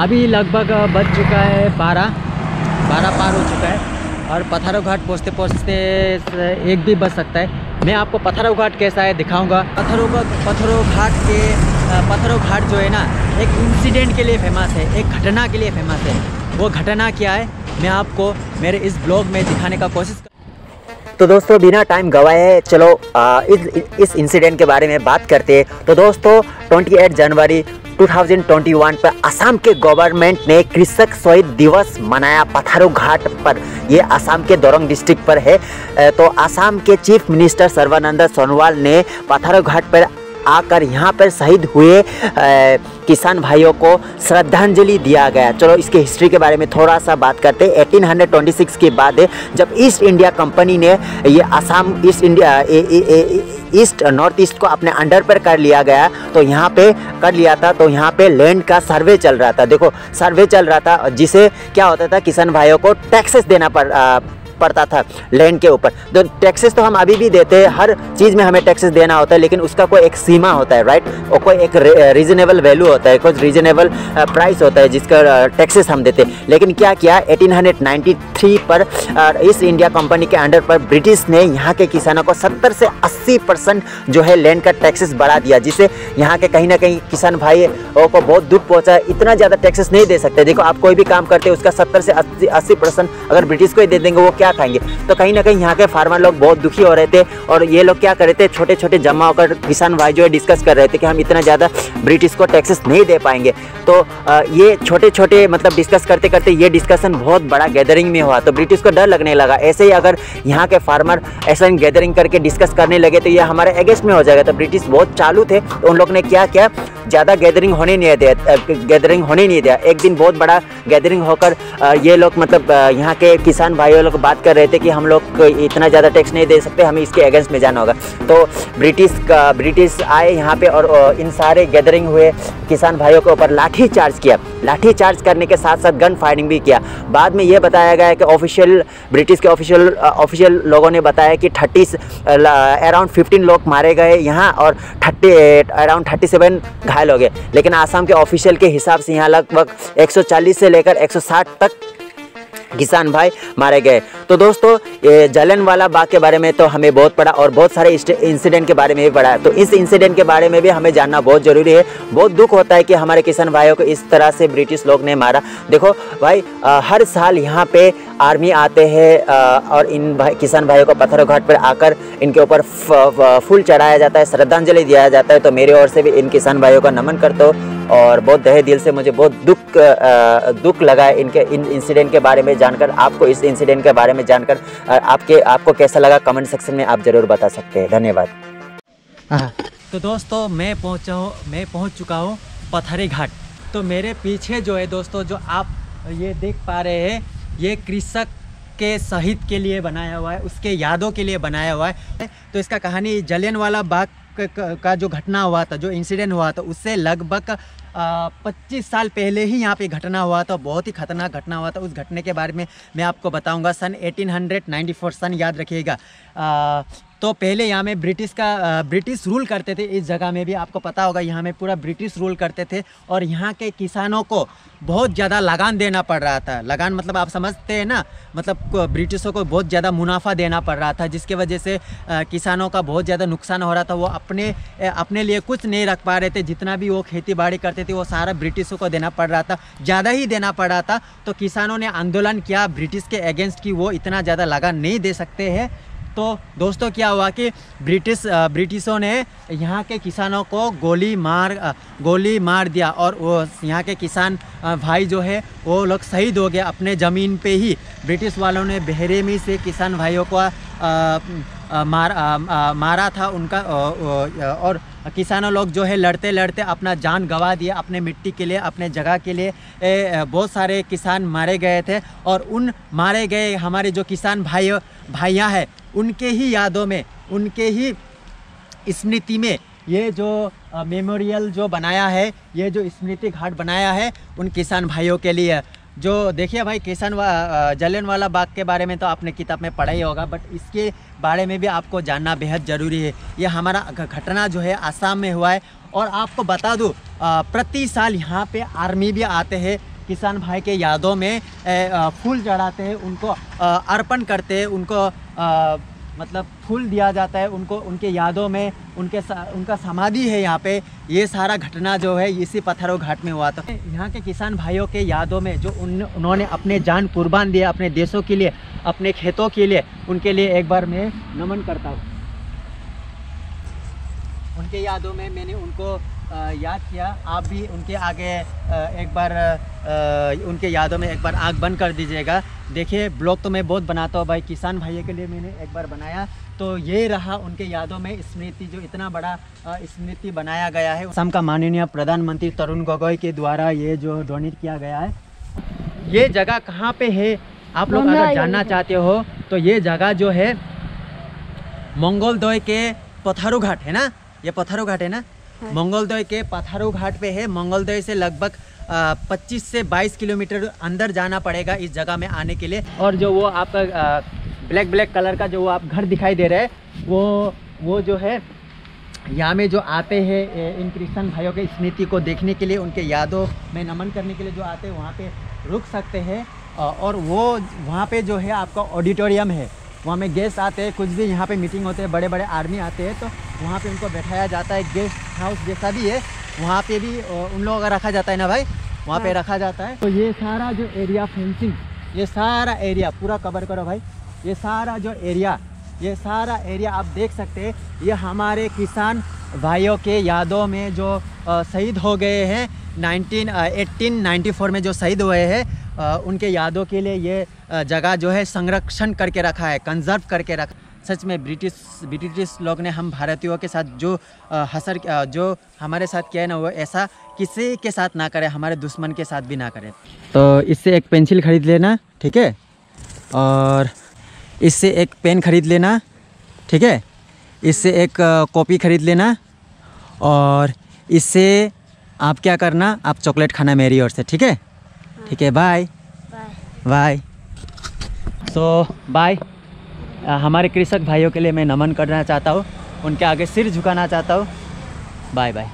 अभी लगभग बज चुका है 12 पार हो चुका है और पत्थरों घाट पहुँचते पहुँचते 1 भी बज सकता है। मैं आपको पत्थरों घाट कैसा है दिखाऊंगा। पत्थरों घाट जो है ना, एक इंसिडेंट के लिए फेमस है, एक घटना के लिए फेमस है। वो घटना क्या है मैं आपको मेरे इस ब्लॉग में दिखाने का कोशिश। तो दोस्तों बिना टाइम गवाए चलो इस इंसिडेंट के बारे में बात करते हैं। तो दोस्तों 28 जनवरी 2021 पर असम के गवर्नमेंट ने कृषक शहीद दिवस मनाया पत्थरों घाट पर। ये असम के दरंग डिस्ट्रिक्ट पर है। तो असम के चीफ मिनिस्टर सर्बानंद सोनोवाल ने पत्थरों घाट पर आकर यहाँ पर शहीद हुए किसान भाइयों को श्रद्धांजलि दिया गया। चलो इसके हिस्ट्री के बारे में थोड़ा सा बात करते हैं। 1826 के बाद जब ईस्ट इंडिया कंपनी ने ये असम नॉर्थ ईस्ट को अपने अंडर पर कर लिया गया, तो यहाँ पे कर लिया था। तो यहाँ पे लैंड का सर्वे चल रहा था। देखो सर्वे चल रहा था, जिसे क्या होता था, किसान भाइयों को टैक्सेस देना पड़ता था लैंड के ऊपर। तो टैक्सेस तो हम अभी भी देते हैं, हर चीज़ में हमें टैक्सेस देना होता है, लेकिन उसका कोई एक सीमा होता है, राइट। और कोई एक रीजनेबल वैल्यू होता है, कोई रीजनेबल प्राइस होता है जिसका टैक्सेस हम देते हैं। लेकिन क्या किया, 1893 पर ईस्ट इंडिया कंपनी के अंडर पर ब्रिटिश ने यहाँ के किसानों को 70 से 80% जो है लैंड का टैक्सेस बढ़ा दिया, जिससे यहाँ के कहीं ना कहीं किसान भाई को बहुत दुख पहुँचा। इतना ज़्यादा टैक्सेस नहीं दे सकते। देखो आप कोई भी काम करते हैं उसका 70 से 80% अगर ब्रिटिश को ही दे देंगे, वो क्या खाएंगे। तो कहीं ना कहीं यहाँ के फार्मर लोग बहुत दुखी हो रहे थे और ये लोग क्या कर रहे थे, छोटे छोटे जमा होकर किसान भाई जो है डिस्कस कर रहे थे कि हम इतना ज़्यादा ब्रिटिश को टैक्सेस नहीं दे पाएंगे। तो ये छोटे छोटे मतलब डिस्कस करते करते ये डिस्कशन बहुत बड़ा गैदरिंग में हुआ। तो ब्रिटिश को डर लगने लगा, ऐसे ही अगर यहाँ के फार्मर ऐसा गैदरिंग करके डिस्कस करने लगे तो ये हमारे अगेंस्ट में हो जाएगा। तो ब्रिटिश बहुत चालू थे, तो उन लोग ने क्या किया, ज़्यादा गैदरिंग होने नहीं दिया। एक दिन बहुत बड़ा गैदरिंग होकर ये लोग मतलब यहाँ के किसान भाइयों लोग बात कर रहे थे कि हम लोग इतना ज़्यादा टैक्स नहीं दे सकते, हमें इसके अगेंस्ट में जाना होगा। तो ब्रिटिश आए यहाँ पे और इन सारे गैदरिंग हुए किसान भाइयों के ऊपर लाठी चार्ज किया। लाठी चार्ज करने के साथ साथ गन फायरिंग भी किया। बाद में ये बताया गया है कि ब्रिटिश के ऑफिशियल लोगों ने बताया कि अराउंड 15 लोग मारे गए यहाँ और अराउंड 37 घायल हो गए। लेकिन आसाम के ऑफिशियल के हिसाब से यहाँ लगभग 140 से लेकर 160 तक किसान भाई मारे गए। तो दोस्तों ये जलियांवाला बाग के बारे में तो हमें बहुत पढ़ा और बहुत सारे इंसिडेंट के बारे में भी पढ़ा है। तो इस इंसिडेंट के बारे में भी हमें जानना बहुत ज़रूरी है। बहुत दुख होता है कि हमारे किसान भाइयों को इस तरह से ब्रिटिश लोग ने मारा। देखो भाई हर साल यहाँ पे आर्मी आते हैं और इन किसान भाइयों को पत्थरों घाट पर आकर इनके ऊपर फूल चढ़ाया जाता है, श्रद्धांजलि दिया जाता है। तो मेरी ओर से भी इन किसान भाइयों का नमन करता हूँ और बहुत तहे दिल से मुझे बहुत दुख लगा है इन इंसिडेंट के बारे में जानकर। आपको इस इंसिडेंट के बारे में जानकर आपको कैसा लगा, कमेंट सेक्शन में आप ज़रूर बता सकते हैं। धन्यवाद। तो दोस्तों मैं पहुंच चुका हूं पत्थरी घाट। तो मेरे पीछे जो है दोस्तों, जो आप ये देख पा रहे हैं, ये कृषक के शहीद के लिए बनाया हुआ है, उसके यादों के लिए बनाया हुआ है। तो इसका कहानी जलियांवाला बाग का जो घटना हुआ था, जो इंसिडेंट हुआ था, उससे लगभग 25 साल पहले ही यहाँ पे घटना हुआ था। बहुत ही खतरनाक घटना हुआ था। उस घटने के बारे में मैं आपको बताऊंगा। सन 1894 सन याद रखिएगा। तो पहले यहाँ में ब्रिटिश रूल करते थे। इस जगह में भी आपको पता होगा, यहाँ में पूरा ब्रिटिश रूल करते थे और यहाँ के किसानों को बहुत ज़्यादा लगान देना पड़ रहा था। लगान मतलब आप समझते हैं ना, मतलब ब्रिटिशों को बहुत ज़्यादा मुनाफा देना पड़ रहा था, जिसके वजह से किसानों का बहुत ज़्यादा नुकसान हो रहा था। वो अपने लिए कुछ नहीं रख पा रहे थे। जितना भी वो खेती बाड़ी करते थे वो सारा ब्रिटिशों को देना पड़ रहा था, ज़्यादा ही देना पड़ रहा था। तो किसानों ने आंदोलन किया ब्रिटिश के अगेंस्ट कि वो इतना ज़्यादा लगान नहीं दे सकते हैं। तो दोस्तों क्या हुआ कि ब्रिटिशों ने यहाँ के किसानों को गोली मार दिया और वो यहाँ के किसान भाई जो है वो लोग शहीद हो गए अपने ज़मीन पे ही। ब्रिटिश वालों ने बेरहमी से किसान भाइयों को मारा था उनका और किसानों लोग जो है लड़ते लड़ते अपना जान गंवा दिया अपने मिट्टी के लिए, अपने जगह के लिए। बहुत सारे किसान मारे गए थे और उन मारे गए हमारे जो किसान भाइयाँ हैं उनके ही यादों में, उनके ही स्मृति में ये जो मेमोरियल जो बनाया है, ये जो स्मृति घाट बनाया है उन किसान भाइयों के लिए। जो देखिए भाई जलियांवाला बाग के बारे में तो आपने किताब में पढ़ा ही होगा, बट इसके बारे में भी आपको जानना बेहद ज़रूरी है। ये हमारा घटना जो है आसाम में हुआ है। और आपको बता दूँ प्रति साल यहाँ पे आर्मी भी आते हैं, किसान भाई के यादों में फूल चढ़ाते हैं, उनको अर्पण करते हैं, उनको मतलब फूल दिया जाता है उनको, उनके यादों में उनका समाधि है यहाँ पे। ये सारा घटना जो है इसी पत्थरों घाट में हुआ था। यहाँ के किसान भाइयों के यादों में जो उन्होंने अपने जान कुर्बान दिए अपने देशों के लिए, अपने खेतों के लिए, उनके लिए एक बार मैं नमन करता हूँ। उनके यादों में मैंने उनको याद किया। आप भी उनके आगे एक बार उनके यादों में एक बार आँख बंद कर दीजिएगा। देखिए ब्लॉग तो मैं बहुत बनाता हूँ भाई, किसान भाइयों के लिए मैंने एक बार बनाया, तो ये रहा उनके यादों में स्मृति, जो इतना बड़ा स्मृति बनाया गया है। असम का माननीय प्रधानमंत्री तरुण गोगोई के द्वारा ये जो डोनेट किया गया है। ये जगह कहाँ पे है आप लोग अगर जानना चाहते हो तो ये जगह जो है मंगलदोई के पत्थरों घाट है ना, ये पत्थरों घाट है ना, मंगलदोई के पत्थरों घाट पे है। मंगलदोई से लगभग 25 से 22 किलोमीटर अंदर जाना पड़ेगा इस जगह में आने के लिए। और जो वो आपका ब्लैक कलर का जो आप घर दिखाई दे रहे हैं वो जो है यहाँ में जो आते हैं इन क्रिश्चियन भाइयों के स्मृति को देखने के लिए, उनके यादों में नमन करने के लिए जो आते हैं वहाँ पे रुक सकते हैं। और वो वहाँ पे जो है आपका ऑडिटोरियम है, वहाँ में गेस्ट आते हैं, कुछ भी यहाँ पे मीटिंग होते हैं, बड़े बड़े आर्मी आते हैं, तो वहाँ पे उनको बैठाया जाता है। गेस्ट हाउस जैसा भी है, वहाँ पे भी उन लोगों का रखा जाता है ना भाई, वहाँ पे रखा जाता है। तो ये सारा जो एरिया फेंसिंग, ये सारा एरिया पूरा कवर करो भाई, ये सारा एरिया आप देख सकते हैं। ये हमारे किसान भाइयों के यादों में जो शहीद हो गए हैं 1894 में जो शहीद हुए हैं, उनके यादों के लिए ये जगह जो है संरक्षण करके रखा है, कंजर्व करके रखा। सच में ब्रिटिश लोग ने हम भारतीयों के साथ जो जो हमारे साथ किया है ना, वो ऐसा किसी के साथ ना करे, हमारे दुश्मन के साथ भी ना करे। तो इससे एक पेंसिल खरीद लेना, ठीक है, और इससे एक पेन खरीद लेना, ठीक है, इससे एक कॉपी खरीद लेना, और इससे आप क्या करना, आप चॉकलेट खाना मेरी ओर से, ठीक है? ठीक है, बाय बाय। सो बाय। हमारे कृषक भाइयों के लिए मैं नमन करना चाहता हूँ, उनके आगे सिर झुकाना चाहता हूँ। Bye bye.